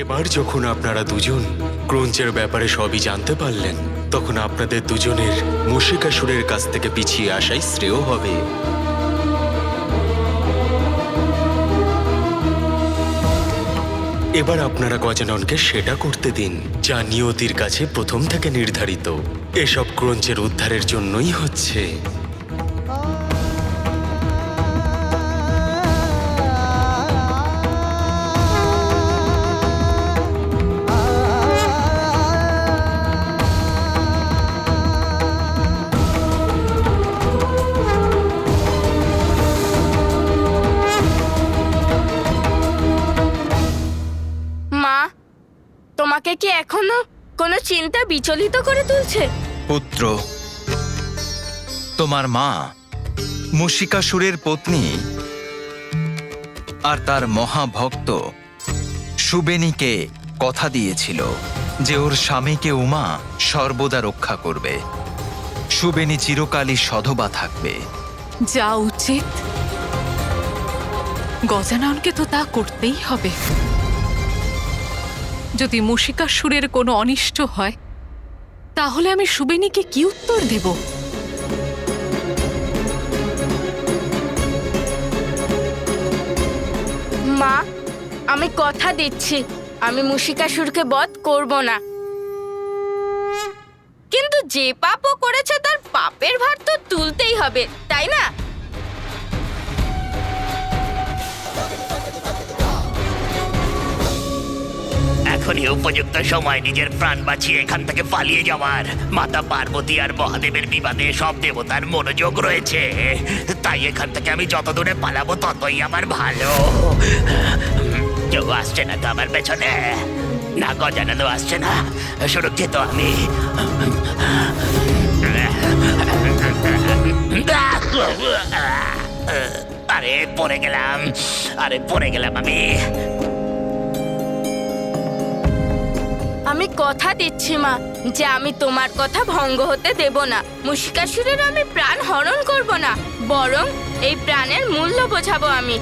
এবার যখন আপনারা দুজন ক্রঞ্চের ব্যাপারে সবই জানতে পারলেন, তখন আপনাদের দুজনের মুশিকাসুরের কাছ থেকে পিছিয়ে আসাই শ্রেয় হবে। এবার আপনারা গজাননকে সেটা করতে দিন যা নিয়তির কাছে প্রথম থেকে নির্ধারিত। এসব ক্রঞ্চের উদ্ধারের জন্যই হচ্ছে। মা, তোমাকে কি এখনো কোনো চিন্তা বিচলিত করে তুলছে? পুত্র, তোমার মা মুশিকাসুরের পত্নী আর তার মহাভক্ত সুবেনীকে কথা দিয়েছিল যে ওর স্বামীকে উমা সর্বদা রক্ষা করবে। সুবেনী চিরকালই সধবা থাকবে। যা উচিত, গজাননকে তো তা করতেই হবে। যদি মুশিকাসুরের কোনো অনিষ্ট হয়, তাহলে আমি সুবেনীকে কি উত্তর দেব? মা, আমি কথা দিচ্ছি আমি মুশিকাসুরকে বধ করব না। কিন্তু যে পাপও করেছে তার পাপের ভার তো তুলতেই হবে, তাই না? এখনই উপযুক্ত সময় নিজের প্রাণ বাঁচিয়ে এখান থেকে পালিয়ে যাওয়ার। মাতা পার্বতী আর মহাদেবের বিবাদে সব দেবতার মনোযোগ রয়েছে, তাই এখান থেকে আমি যত দূরে পালাবো ততই আমার ভালো। কেউ আসছে না তো আমার পেছনে? না, গজাননও আসছে না, সুরক্ষিত আমি। আরে পড়ে গেলাম আমি। আমি কথা দিচ্ছি মা যে আমি তোমার কথা ভঙ্গ হতে দেব না। মুশিকাসুরের আমি প্রাণ হরণ করব না, বরং এই প্রাণের মূল্য বোঝাবো আমি।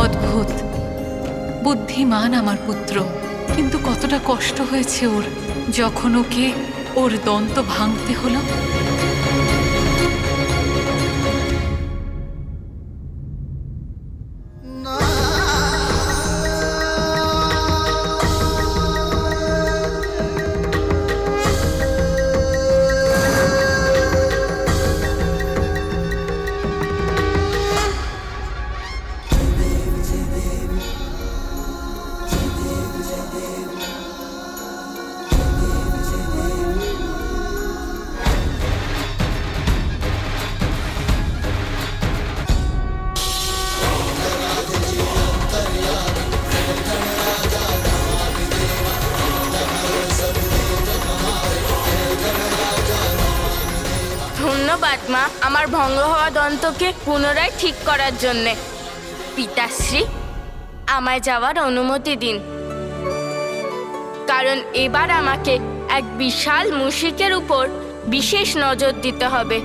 অদ্ভুত বুদ্ধিমান আমার পুত্র, কিন্তু কতটা কষ্ট হয়েছে ওর যখন ওকে ওর দন্ত ভাঙতে হলো। ধন্যবাদ মা, আমার ভঙ্গ হওয়া দন্তকে পুনরায় ঠিক করার জন্যে। পিতাশ্রী, আমায় যাওয়ার অনুমতি দিন, কারণ এবার আমাকে এক বিশাল মুশিকের উপর বিশেষ নজর দিতে হবে।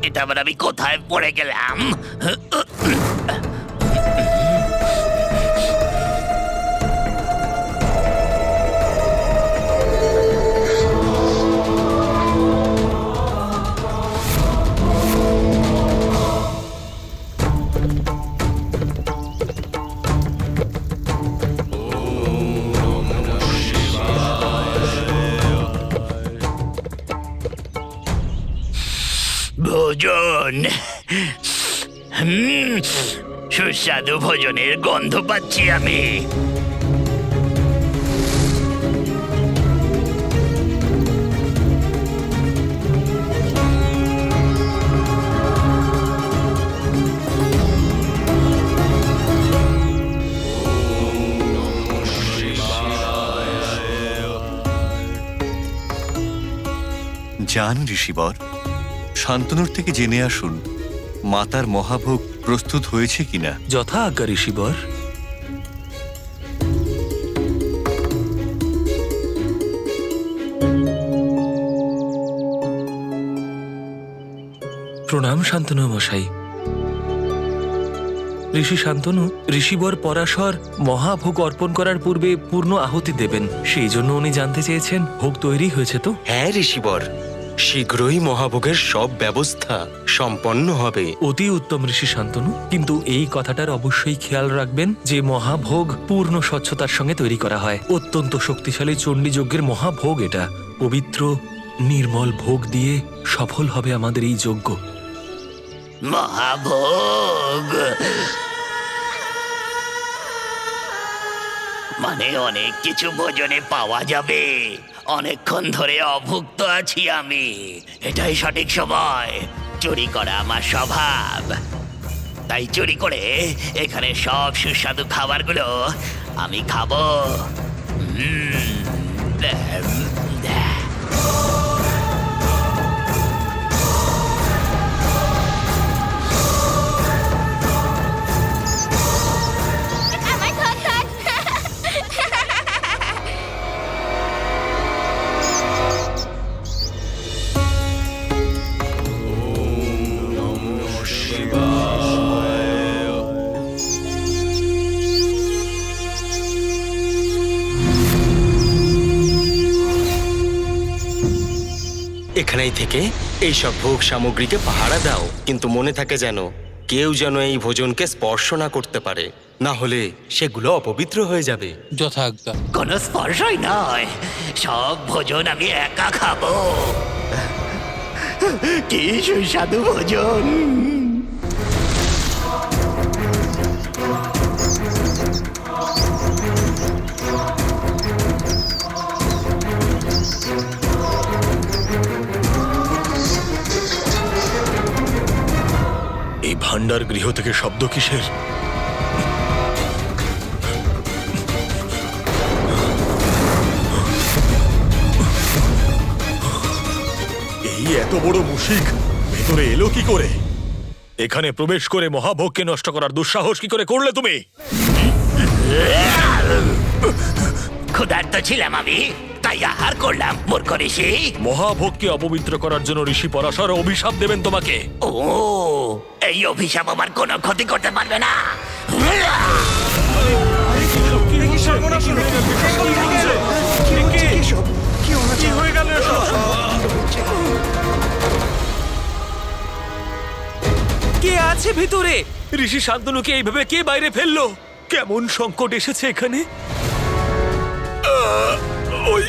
এটা আবার আমি কোথায় পড়ে গেলাম? ভোজন, সুস্বাদু ভোজনের গন্ধ পাচ্ছি আমি। যান ঋষিবর, শান্তনুর থেকে জেনে আসুন মাতার মহাভোগ প্রস্তুত হয়েছে কিনা। যথা আজ্ঞা ঋষিবর। প্রণাম শান্তনু মশাই। ঋষি শান্তনু, ঋষিবর পরাশর মহাভোগ অর্পণ করার পূর্বে পূর্ণ আহুতি দেবেন, সেই জন্য উনি জানতে চেয়েছেন ভোগ তৈরি হয়েছে তো? হ্যাঁ ঋষিবর, শীঘ্রই মহাভোগের সব ব্যবস্থা সম্পন্ন হবে। অতি উত্তম ঋষি শান্তনু, কিন্তু এই কথাটার অবশ্যই খেয়াল রাখবেন যে মহাভোগ পূর্ণ স্বচ্ছতার সঙ্গে তৈরি করা হয়। অত্যন্ত শক্তিশালী চণ্ডী যজ্ঞের মহাভোগ এটা। পবিত্র নির্মল ভোগ দিয়ে সফল হবে আমাদের এই যজ্ঞ। মহাভোগ মানে অনেক কিছু ভোজনে পাওয়া যাবে। অনেকক্ষণ ধরে অভুক্ত আছি আমি, এটাই সঠিক সময়। চুরি করা আমার স্বভাব, তাই চুরি করে এখানে সব সুস্বাদু খাবারগুলো আমি খাবো। আমার ধন ধন। এখানেই থেকে এইসব ভোগ সামগ্রীকে পাহারা দাও, কিন্তু মনে থাকে যেন কেউ যেন এই ভোজনকে স্পর্শ না করতে পারে, না হলে সেগুলো অপবিত্র হয়ে যাবে। যথাজ্ঞা। কোনো স্পর্শই নয়, সব ভোজন আমি একা খাবো। কি সুস্বাদু ভোজন! এই ভান্ডার গৃহ থেকে শব্দ কিসের? এই এত বড় মুশিক ভেতরে এলো কি করে? এখানে প্রবেশ করে মহাভোগকে নষ্ট করার দুঃসাহস কি করে করলে তুমি? ক্ষুধার্ত ছিলাম আমি, তাই আহার করলাম। মূর্খ ঋষি! মহাভোগকে অপবিত্র করার জন্য ঋষি পরাশর অভিশাপ দেবেন তোমাকে। ও, এই অভিশাপ আমার কোনো ক্ষতি করতে পারবে না। কে আছে ভিতরে? ঋষি শান্তনুকে এইভাবে কে বাইরে ফেললো? কেমন সংকট এসেছে এখানে? ওই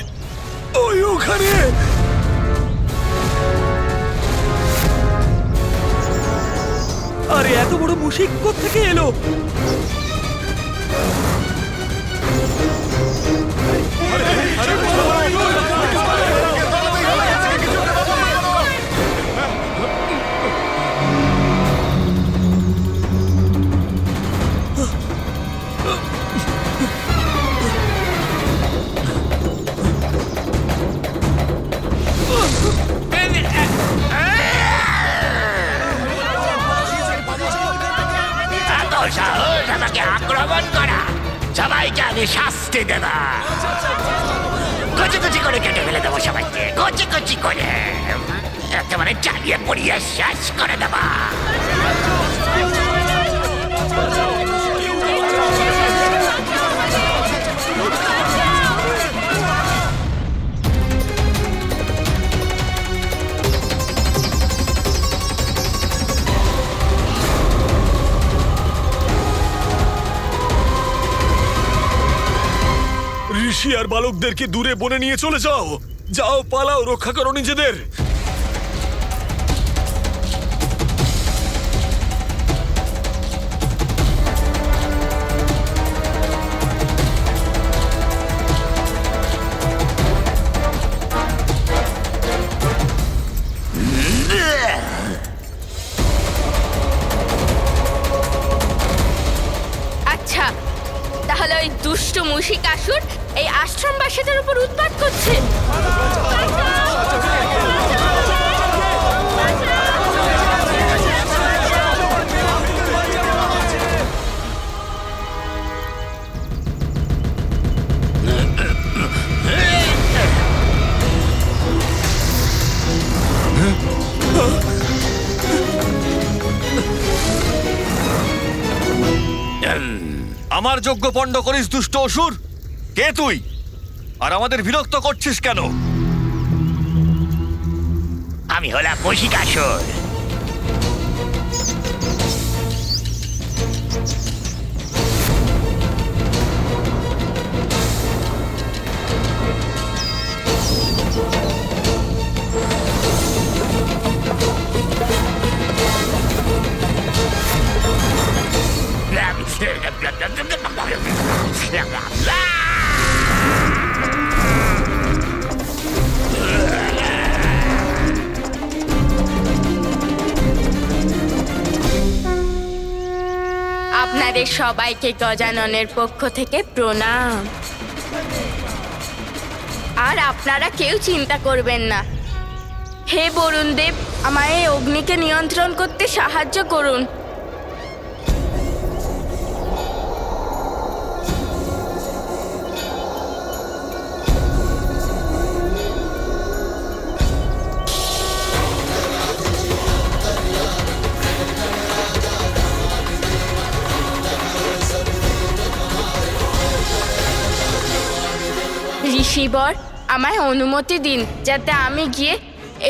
ওই ওখানে আরে এত বড় মুশিক কোত্থেকে এলো? এত সাহস আমাকে আক্রমণ করা! সবাইকে আমি শাস্তি দেব। কচি কচি করে কেটে ফেলে দেবো সবাইকে, কচি কচি করে একেবারে চালিয়ে পড়িয়ে শেষ করে দেবা। ঋষি আর বালকদেরকে দূরে বনে নিয়ে চলে যাও। যাও, পালাও, রক্ষা করো নিজেদের। আচ্ছা, তাহলে ওই দুষ্ট মুশিকাসুর এই আশ্রমবাসীদের উপর উৎপাত করছে। আমার যজ্ঞ পণ্ড করিস দুষ্ট অসুর? কে তুই? আর আমাদের বিরক্ত করছিস কেন? আমি হলাম মশিকাসুর। আপনাদের সবাইকে গজাননের পক্ষ থেকে প্রণাম। আর আপনারা কেউ চিন্তা করবেন না। হে বরুণ দেব, আমায় এই অগ্নিকে নিয়ন্ত্রণ করতে সাহায্য করুন। ঋষিবর, আমায় অনুমতি দিন যাতে আমি গিয়ে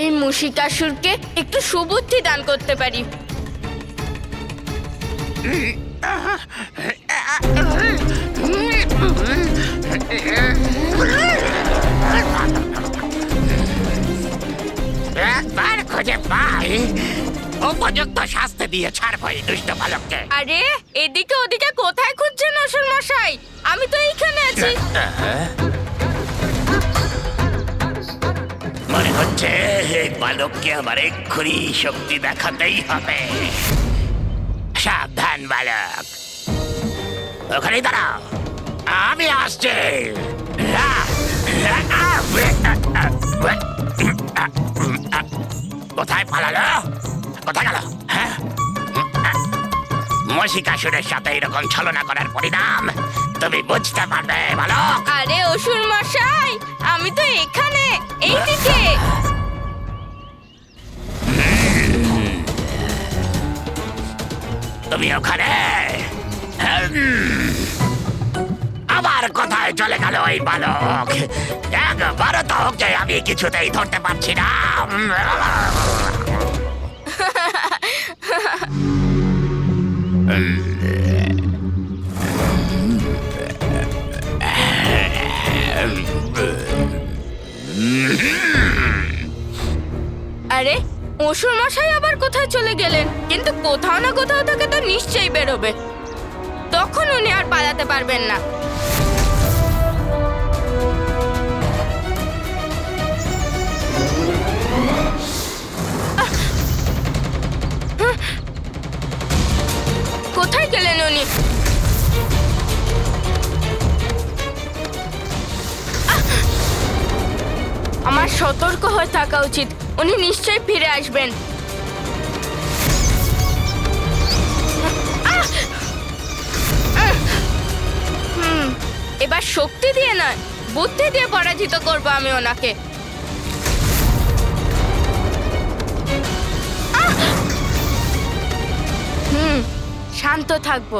এই মুশিকাসুরকে একটু সুবুদ্ধি দান করতে পারি। একবার খুঁজে পাই উপযুক্ত শাস্তি দিয়ে ছাড়বো এই দুষ্ট বালককে। আরে এদিকে ওদিকে কোথায় খুঁজছেন অসুর মশাই? আমি তো এইখানে আছি। মনে হচ্ছে এই বালককে আমার এক্ষুনি শক্তি দেখাতেই হবে। সাবধান বালক, ওখানেই দাঁড়াও, আমি আসছি। কোথায় পালালো? কোথায় গেল? হ্যাঁ, মশিকাসুরের সাথে এরকম ছলনা করার পরিণাম তুমি বুঝতে পারবে বালক। আরে অসুর মশাই, আমি তো এখানে, এইদিকে। তুমি ওখানে? আবার কোথায় চলে গেল ওই বালক? একবারও তো ওকে আমি কিছুতেই ধরতে পারছি না। আরে অসুর মশাই আবার কোথায় চলে গেলেন? কিন্তু কোথাও না কোথাও থেকে তো নিশ্চয়ই বেরোবে, তখন উনি আর পালাতে পারবেন না। কোথায় গেলেন উনি? আমার সতর্ক হয়ে থাকা উচিত, উনি নিশ্চয়ই ফিরে আসবেন। এবার শক্তি দিয়ে নয়, বুদ্ধি দিয়ে পরাজিত করবো আমি ওনাকে। শান্ত থাকবো,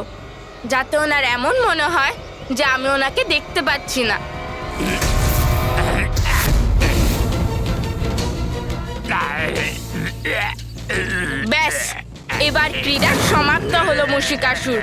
যাতে ওনার এমন মনে হয় যে আমি ওনাকে দেখতে পাচ্ছি না। ব্যাস, এবার ক্রীড়া সমাপ্ত হলো মুশিকাসুর।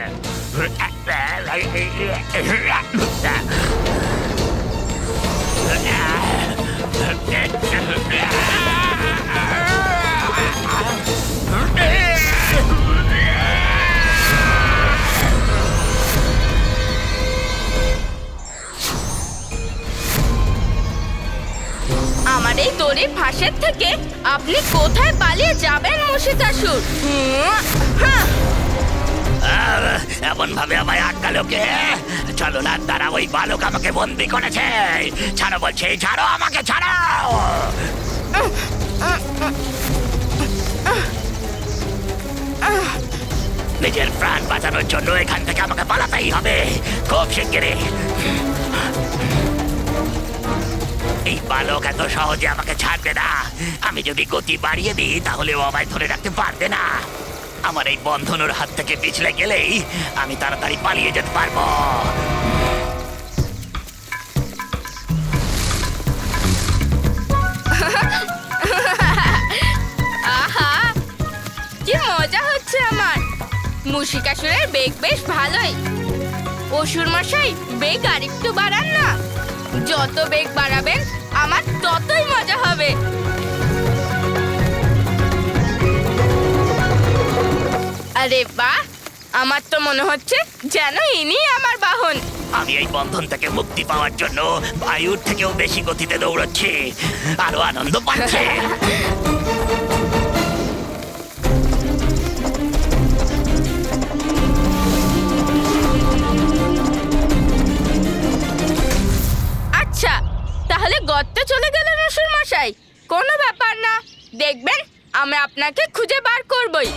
আমার এই দড়ির ফাঁসের থেকে আপনি কোথায় পালিয়ে যাবেন মুশিকাসুর? এমন ভাবে আমায় আটকালো কে? চলো না, তারা ওই বালক আমাকে বন্দি করেছে। ছাড়ো বলছে, ছাড়ো আমাকে, ছাড়ো। নিজের প্রাণ বাঁচানোর জন্য এখান থেকে আমাকে পালাতেই হবে, খুব শিগগিরই। এই বালক এত সহজে আমাকে ছাড়বে না। আমি যদি গতি বাড়িয়ে দিই তাহলে ও আমায় ধরে রাখতে পারবে না। আমার এই বন্ধন ওর হাত থেকে পিছলে গেলেই আমি তাড়াতাড়ি পালিয়ে যেতে পারবো। আহা কি মজা হচ্ছে আমার। মুশিকাসুরের বেগ বেশ ভালোই। অসুর মশাই বেগ আরেকটু বাড়ান না। যত বেগ বাড়াবেন আমার ততই মজা হবে। আরে বাহ, আমার তো মনে হচ্ছে যেন ইনি আমার বাহন। আমি এই বন্ধন থেকে মুক্তি পাওয়ার জন্য বায়ুর থেকেও বেশি গতিতে দৌড়চ্ছি, আরো আনন্দ পাচ্ছে। আচ্ছা, তাহলে গর্তে চলে গেলেন অসুর মশাই। কোনো ব্যাপার না, দেখবেন আমি আপনাকে খুঁজে বার করবই।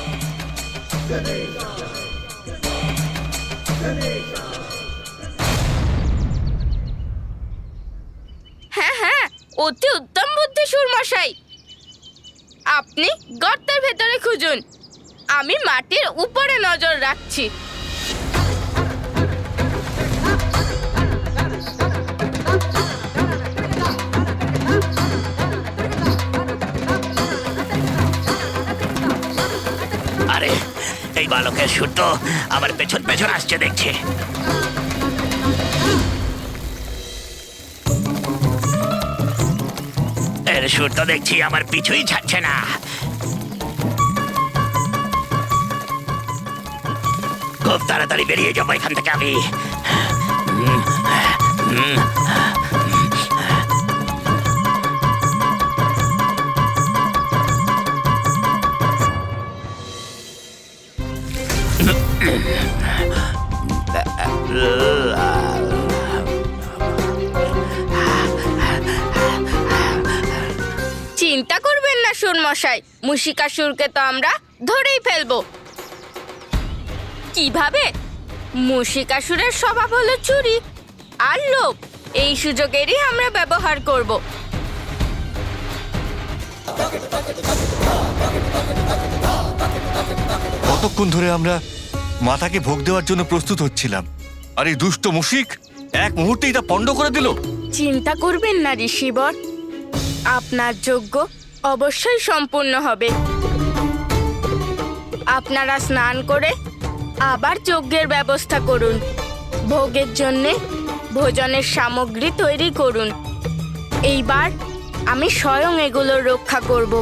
হ্যাঁ হ্যাঁ, অতি উত্তম বুদ্ধি সুরমশাই। আপনি গর্তের ভেতরে খুঁজুন, আমি মাটির উপরে নজর রাখছি। আরে এই বালকের সুর তো আমার পেছন পেছন আসছে দেখছি। এর সুর তো দেখছি আমার পিছুই ছাড়ছে না। খুব তাড়াতাড়ি বেরিয়ে যাবো এখান থেকে আমি। চিন্তা করবেন না সুরমশাই, মুশিকাসুরকে তো আমরা ধরেই ফেলবো। কিভাবে? মুশিকাসুরের স্বভাব হলো চুরি আর লোভ। এই সুযোগেরই আমরা ব্যবহার করব। কতক্ষণ ধরে আমরা মাতাকে ভোগ দেওয়ার জন্য প্রস্তুত হচ্ছিলাম, আর এই দুষ্ট মুশিক এক মুহূর্তেই তা পণ্ড করে দিল। চিন্তা করবেন না ঋষিবর, আপনার যজ্ঞ অবশ্যই সম্পূর্ণ হবে। আপনারা স্নান করে আবার যজ্ঞের ব্যবস্থা করুন। ভোগের জন্যে ভোজনের সামগ্রী তৈরি করুন। এইবার আমি স্বয়ং এগুলোর রক্ষা করব।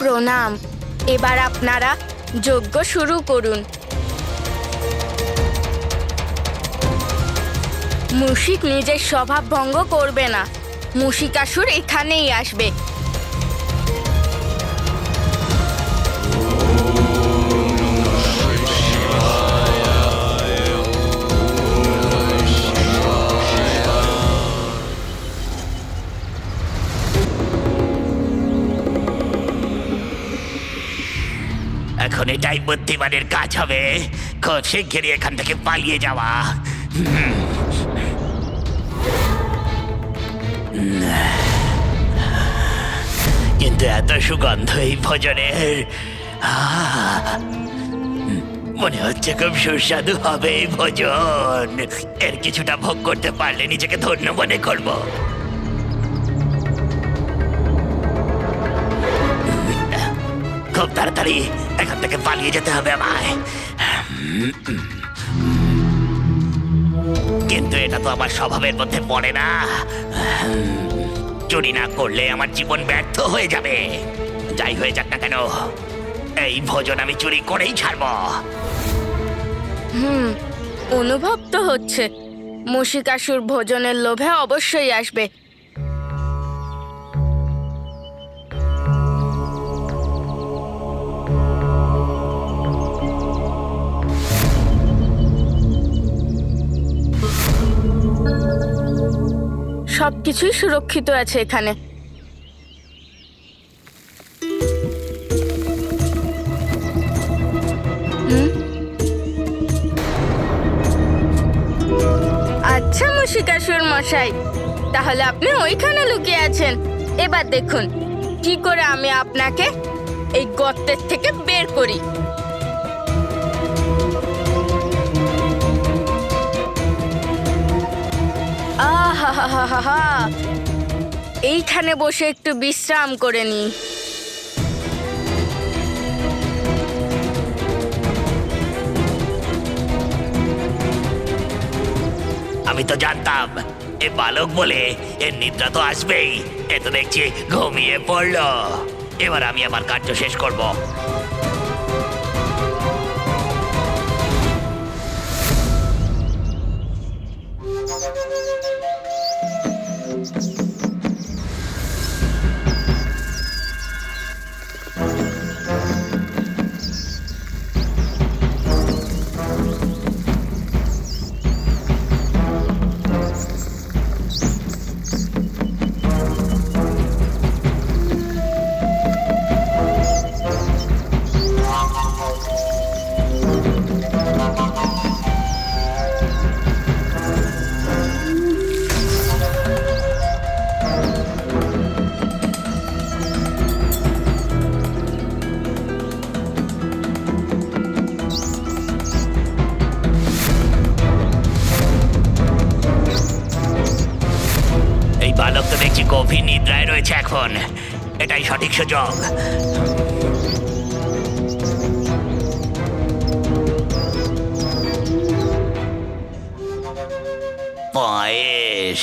প্রণাম। এবার আপনারা যজ্ঞ শুরু করুন। মুশিক নিজের স্বভাব ভঙ্গ করবে না। মুশিকাসুর এখানেই আসবে। এখন এটাই বুদ্ধিমানের কাজ হবে, খুব শিগগিরই এখান থেকে পালিয়ে যাওয়া। কিন্তু এত সুগন্ধ এই ভোজনের, মনে হচ্ছে খুব সুস্বাদু হবে এই ভোজন। এর কিছুটা ভোগ করতে পারলে নিজেকে ধন্য মনে করব। খুব তাড়াতাড়ি এখান থেকে পালিয়ে যেতে হবে আমায়। কিন্তু এটা তো আমার স্বভাবের মধ্যে পড়ে না। চুরি না করলে আমার জীবন ব্যর্থ হয়ে যাবে। যাই হয়ে যাক না কেন, এই ভোজন আমি চুরি করেই ছাড়বো। অনুভব তো হচ্ছে মুশিকাসুর ভোজনের লোভে অবশ্যই আসবে। সবকিছুই সুরক্ষিত আছে এখানে। আচ্ছা মুশিকাসুর মশাই, তাহলে আপনি ওইখানে লুকিয়ে আছেন। এবার দেখুন কি করে আমি আপনাকে এই গর্তের থেকে বের করি। আহা, এইখানে বসে একটু বিশ্রাম করে নি। আমি তো জানতাম এ বালক বলে এর নিদ্রা তো আসবেই। এ তো দেখছি ঘুমিয়ে পড়লো। এবার আমি আমার কার্য শেষ করব। এই বালক তো দেখছি গভীর নিদ্রায় রয়েছে এখন। এটাই সঠিক সুযোগ। পায়েস।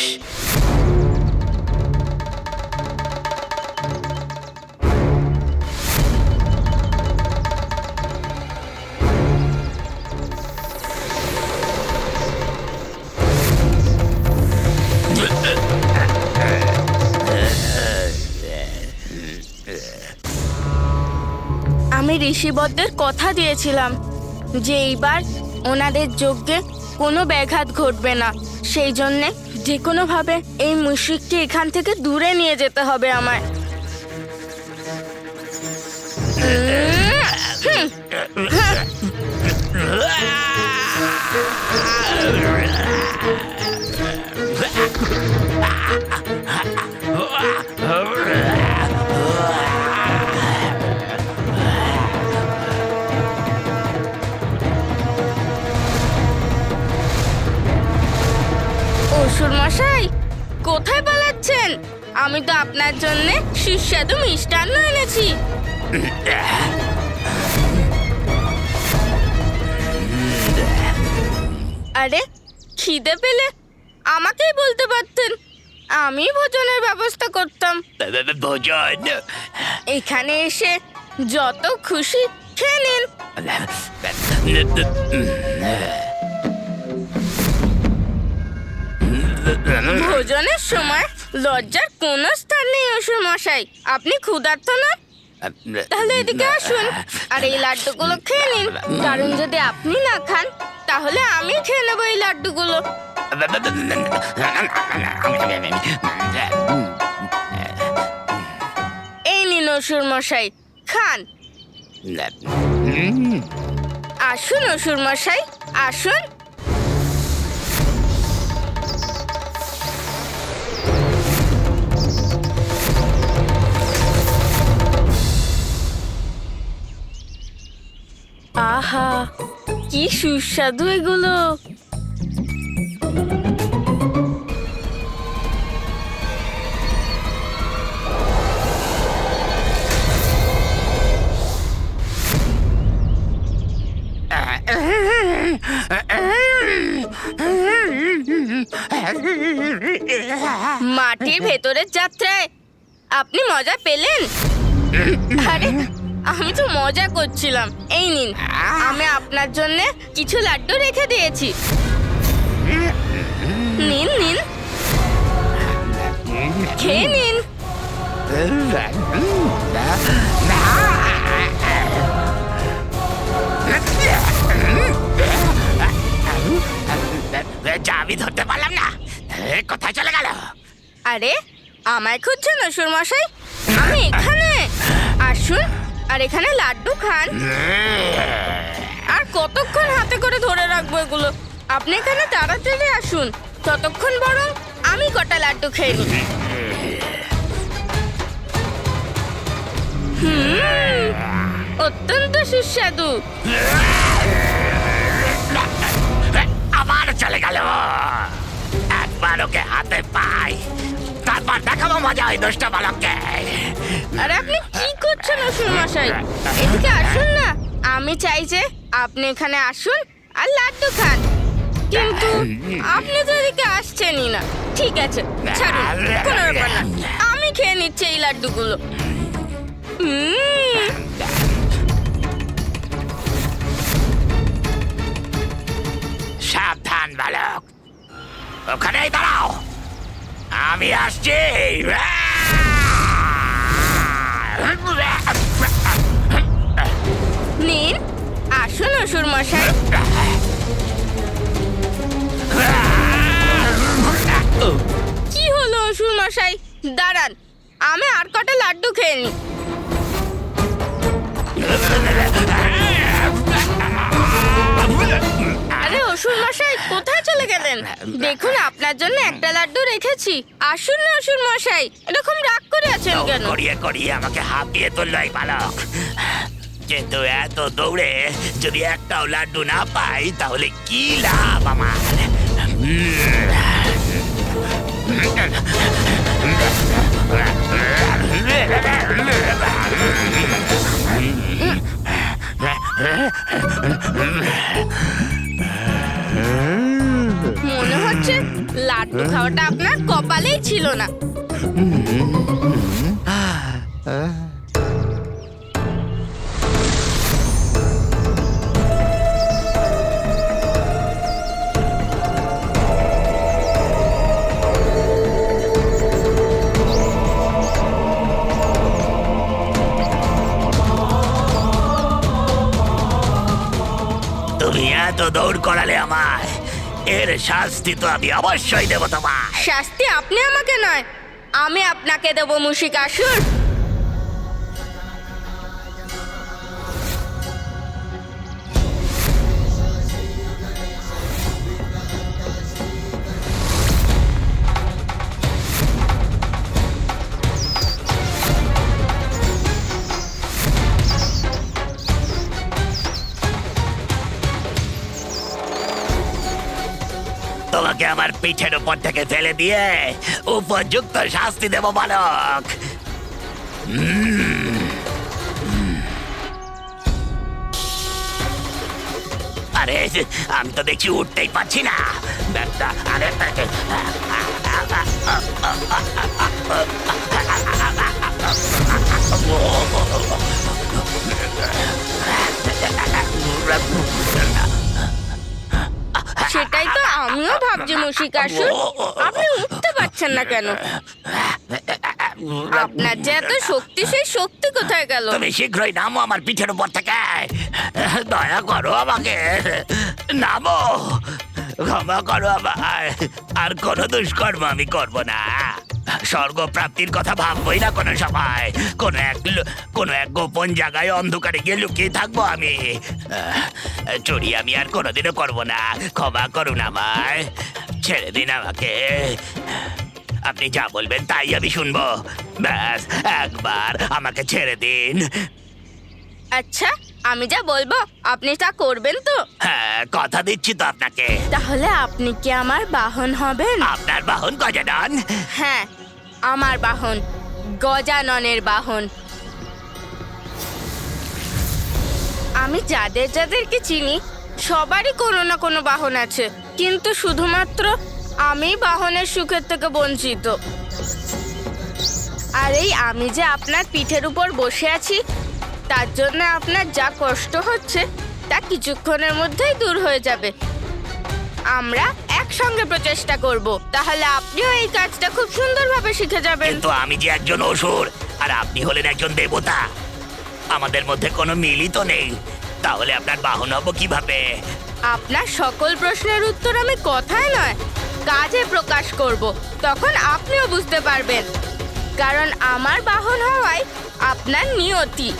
আমি ঋষিবরদের কথা দিয়েছিলাম যে এইবার ওনাদের যজ্ঞে কোনো ব্যাঘাত ঘটবে না। সেই জন্যে যে কোনোভাবে এই মুশরিককে এখান থেকে দূরে নিয়ে যেতে হবে আমায়। অসুর মশাই, কোথায় পালাচ্ছেন? আমি তো আপনার জন্য সুস্বাদু মিষ্টান্ন এনেছি। আরে, খিদে পেলে আমাকেই বলতে পারতেন, আমি ভোজনের ব্যবস্থা করতাম। ভোজন? এখানে এসে যত খুশি খেয়ে নিন। ভোজনের সময় লজ্জার কোনো স্থান নেই অসুর মশাই। আপনি ক্ষুধার্ত না? তাহলে এদিকে আসুন আর এই লাড্ডুগুলো খেয়ে নিন। কারণ যদি আপনি না খান তাহলে আমি খেয়ে নেবো এই লাড্ডুগুলো। এই নিন অসুর মশাই, খান। আসুন অসুর মশাই, আসুন। আহা, কি সুস্বাদু এগুলো। মাটির ভেতরের যাত্রায় আপনি মজা পেলেন? আরে, আমি তো মজা করছিলাম। এই নিন, আমি আপনার জন্য কিছু লাড্ডু রেখে দিয়েছি। নিন নিন, খেয়ে নিন। যা আমি ধরতে পারলাম না, কোথায় চলে গেল? আরে আমায় খুঁজছেন অসুর মশাই? আমি এখানে। আসুন আর এখানে লাড্ডু খান। আর কতক্ষণ হাতে করে ধরে রাখবো এগুলো? আপনি এখানে তাড়াতাড়ি আসুন, ততক্ষণ বরং আমি কটা লাড্ডু খেয়ে নিই। অত্যন্ত সুস্বাদু। আবার চলে গেল। একবার ওকে হাতে পাই, তারপর দেখাবো মজা ওই দুষ্ট বালককে। আরে আপনি কি করছেন অসুর মশাই? এদিকে আসুন না। আমি চাই যে আপনি এখানে আসুন আর লাড্ডু খান, কিন্তু আপনি তো এদিকে আসছেনই না। ঠিক আছে, ছাড়ুন, কোনো ব্যাপার না। আমি খেয়ে নিচ্ছি এই লাড্ডুগুলো। সাবধান বালক, ওখানেই দাঁড়াও, আমি আসছি। নিন, আসুন অসুর মশাই। কি হলো অসুর মশাই? দাঁড়ান, আমি আর কটা লাড্ডু খেয়ে নিই। আরে অসুর মশাই, কোথায় চলে গেলেন? দেখুন, আপনার জন্য একটা লাড্ডু রেখেছি। আসুন না অসুর মশাই, এরকম রাগ করে আছেন কেন? করিয়ে করিয়ে আমাকে হাঁপিয়ে তুললো এই বালক, কিন্তু এত দৌড়ে যদি একটাও লাড্ডু না পাই তাহলে কি লাভ আমার? মনে হচ্ছে লাড্ডু খাওয়াটা আপনার কপালেই ছিল না। তুমি এত দৌড় করালে আমায়, এর শাস্তি তো আমি অবশ্যই দেবো তোমায়। শাস্তি আপনি আমাকে নয়, আমি আপনাকে দেবো মুশিকাসুর। তোমাকে আমার পিঠের উপর থেকে ফেলে দিয়ে উপযুক্ত শাস্তি দেব বালক। আরে আমি তো দেখছি উঠতেই পারছি না ব্যাগটা। আরে সেটাই তো আমিও ভাবছি মুশিকাসুর, আপনি উঠতে পারছেন না কেন? আপনার যে এত শক্তি, সেই শক্তি কোথায় গেল? তুমি শীঘ্রই নামো আমার পিঠের উপর থেকে। দয়া করো আমাকে, নামো, ক্ষমা করো আমায়। আর কোনো দুষ্কর্ম আমি করব না। স্বর্গ প্রাপ্তির কথা ভাববই না কোনো সময়। কোনো এক গোপন জায়গায় অন্ধকারে গিয়ে লুকিয়ে থাকবো আমি। চুরি আমি আর কোনোদিনও করব না। ক্ষমা করুন আমায়, ছেড়ে দিন আমাকে। আপনি যা বলবেন তাই আমি শুনবো। ব্যাস একবার আমাকে ছেড়ে দিন। আচ্ছা, আমি যা বলবো আপনি তা করবেন তো? হ্যাঁ, কথা দিচ্ছি তো আপনাকে। তাহলে আপনি কি আমার বাহন হবেন? আপনার বাহন গজানন? হ্যাঁ, আমার বাহন, গজাননের বাহন। আমি যাদের যাদেরকে চিনি সবারই কোনো না কোনো বাহন আছে, কিন্তু শুধুমাত্র আমি বাহনের সুখের থেকে বঞ্চিত। আর এই আমি যে আপনার পিঠের উপর বসে আছি, তার জন্য আপনার যা কষ্ট হচ্ছে তা কিছুক্ষণের মধ্যেই দূর হয়ে যাবে। আমরা একসঙ্গে প্রচেষ্টা করব, তাহলে আপনিও এই কাজটা খুব সুন্দরভাবে শিখে যাবেন। কিন্তু আমি যে একজন অসুর আর আপনি হলেন একজন দেবতা, আমাদের মধ্যে কোনো মিলই তো নেই। তাহলে আপনার বাহন হব কিভাবে? আপনার সকল প্রশ্নের উত্তর আমি কথায় নয়, কাজে প্রকাশ করব, তখন আপনিও বুঝতে পারবেন। কারণ আমার বাহন হওয়ায় আপনার নিয়তি।